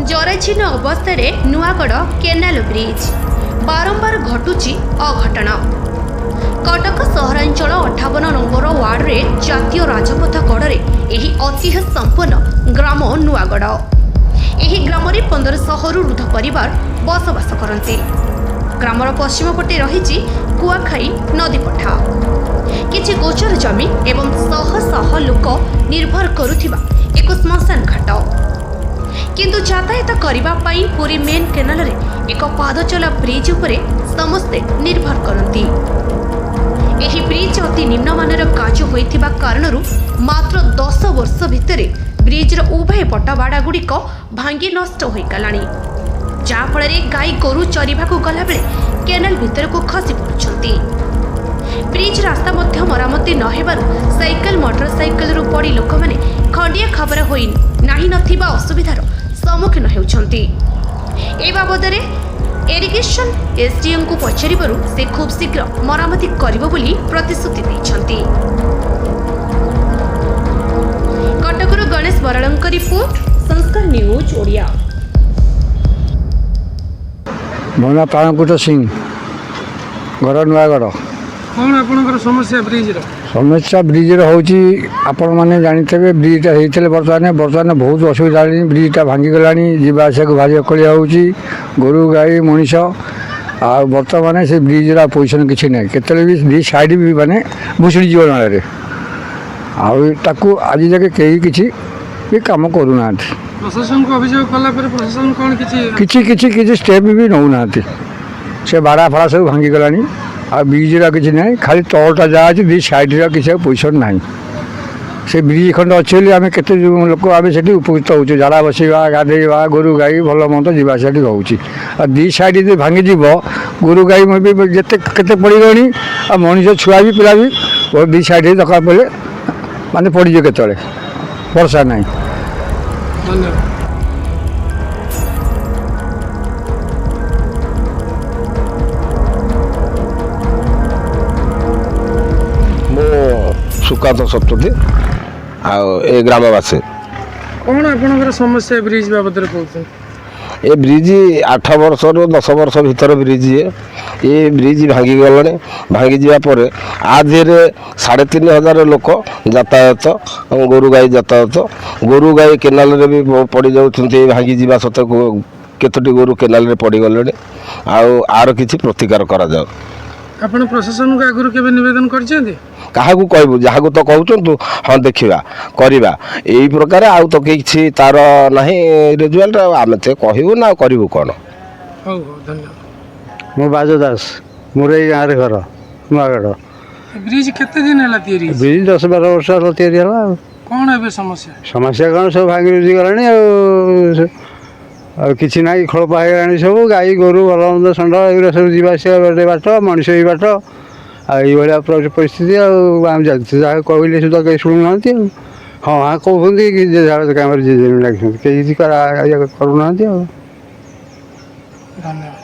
जराचीर्ण अवस्था Nuagarh canal bridge बारंबार घटुची अघटन। Cuttack सहरांचल 58 number ward रे जातीय राजपथ कड़े यही ऐतिह्य संपन्न ग्राम नुआगढ़। यही ग्राम 1500 रु ऊर्ध्व परिवार बसवास करते। ग्रामर पश्चिम पटे रही कुआखाई नदी पठा, किछि गोचर जमी एवं शह शह लोक निर्भर करुथिबा एक श्मशान घाट। किंतु यातायात करबा पई पुरी मेन केनाल रे एक पादचला ब्रिज उपरे समस्ते निर्भर करती। एही ब्रिज अति निम्नमानर काज होइथिबा कारणरू मात्र 10 वर्ष भितरे ब्रिजर उभय पटबाड़ा गुड़िक भांगी नष्ट होइगलानी, जाफल गाई गोरु चरिबाकू गला बेले केनाल भितर को खसी पड़ुछंती। ब्रिज रास्ता मध्य मरामती न हेबारु साइकेल मोटरसाइकेल रु पड़ी लोक माने खंडिया खबर होई नाही नथिबा असुविधार सम्मुखीन हेउछंती। ए बाबदरे इरिगेशन एसडीएम को पचारिबारु से खूब शीघ्र मरामती करिबो बोली प्रतिश्रुति दैछंती। कटकରୁ गणेश बराळଙ୍କ रिपोर्ट, संस्कार न्यूज ओडिया। मोना प्राणकुट सिंह, घर नुआगढ़। कौन आपनकर समस्या ब्रिज रो? समस्या ब्रिज होची आपण माने जानिथे ब्रिजटा होइतले बर्तमान बहुत असुविधा ब्रिजटा भांगी गलानी, जीवा आसा को भारी अकली होची, गोरु गाई मनीष आ बर्तमान से ब्रिजरा पोजिशन किछि नै, केतले भी दी साइड भी माने भुसुड़ी जीव नाले आकु आज जाके कहीं किछि भी काम करू ना। प्रशासन को अभियोग कला पर प्रशासन कौन किछि किछि किछि स्टेप भी नौ ना, से बाड़ा फाड़ा सब भांगी गलानी आ ब्रिजरा किछि नै, खाली तलटा जा अछि दी साइडरा किछि पोजिशन नै। से ब्रिज खंड अच्छे आम के लोक आम से उपकृत हो, झाड़ा बसवा गाधेवा गोरु गाई भल मंद जीवा से रोचे। दी साइड भांगी जीव गोरु गाई भी जिते के पड़गनी आ मनीष छुआ भी पिला भी दी साइड दरकार पड़े माने पड़ज के वर्षा ना। सुकांत सप्तती ए ग्रामवासी। कौन आपनकर समस्या ब्रिज बाबद कहते? ए ब्रिज 8 वर्ष रु 10 वर्ष भीतर ब्रिज ये ब्रिज भांगी गलानी। भांगी जावा पर आधे 3500 लोक यातायात गोरु गाई यातायात, गोरु गाई केनाल रे भी पड़ी जाउछन्ती। भांगी जावा सते केतोटी गोरु केनाल रे पड़ी गलेनी। आर किछि प्रतिकार करा जाउ। आपण प्रशासन को आगुर केबे निवेदन करछन्ती? काहाकू कहबू जहाकू तो कहउछन्तु हाँ देखिबा करिबा एई प्रकार आउ तो किछि तार नाही रिजल्ट आमे ते कहबू ना करिवू कोन। हो धन्यवाद। मो बाजो दास मोर ए गाँव घर नुआगढ़। ब्रिज केते दिन हला तयारी? ब्रिज 10-12 वर्ष हला तयारी हला। कौन एबे समस्या? समस्या कौन सब भांगी रुजी गलानी आ किछि नाही, खळपा हे गलानी सब गाई गोरु भल मंद षंड एगुरा सब जीवा आसिया बाट मनीष ही बाट आ परिस्थिति आम जानते जहाँ कहले सुधा कहीं शुणु ना। हाँ हाँ कहते कि कम लगे कहीं करूना। धन्यवाद।